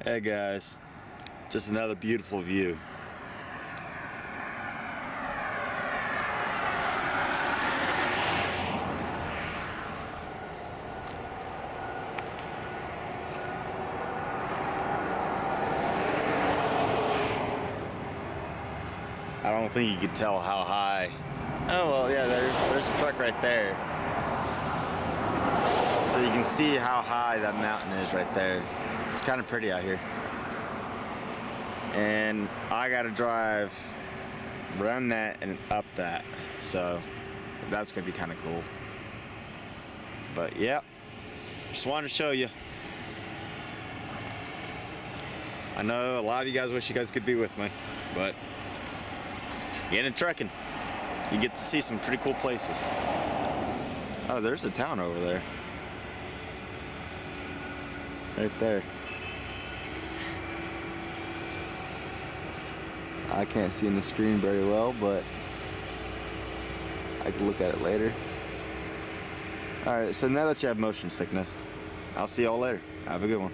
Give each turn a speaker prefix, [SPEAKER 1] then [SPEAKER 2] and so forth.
[SPEAKER 1] Hey guys, just another beautiful view. I don't think you can tell how high. Oh well, yeah, there's a truck right there. So you can see how high that mountain is right there. It's kind of pretty out here. And I gotta drive around that and up that. So that's gonna be kind of cool. But yeah, just wanted to show you. I know a lot of you guys wish you guys could be with me, but getting into trucking, you get to see some pretty cool places. Oh, there's a town over there. Right there. I can't see in the screen very well, but I can look at it later. Alright, so now that you have motion sickness, I'll see y'all later. Have a good one.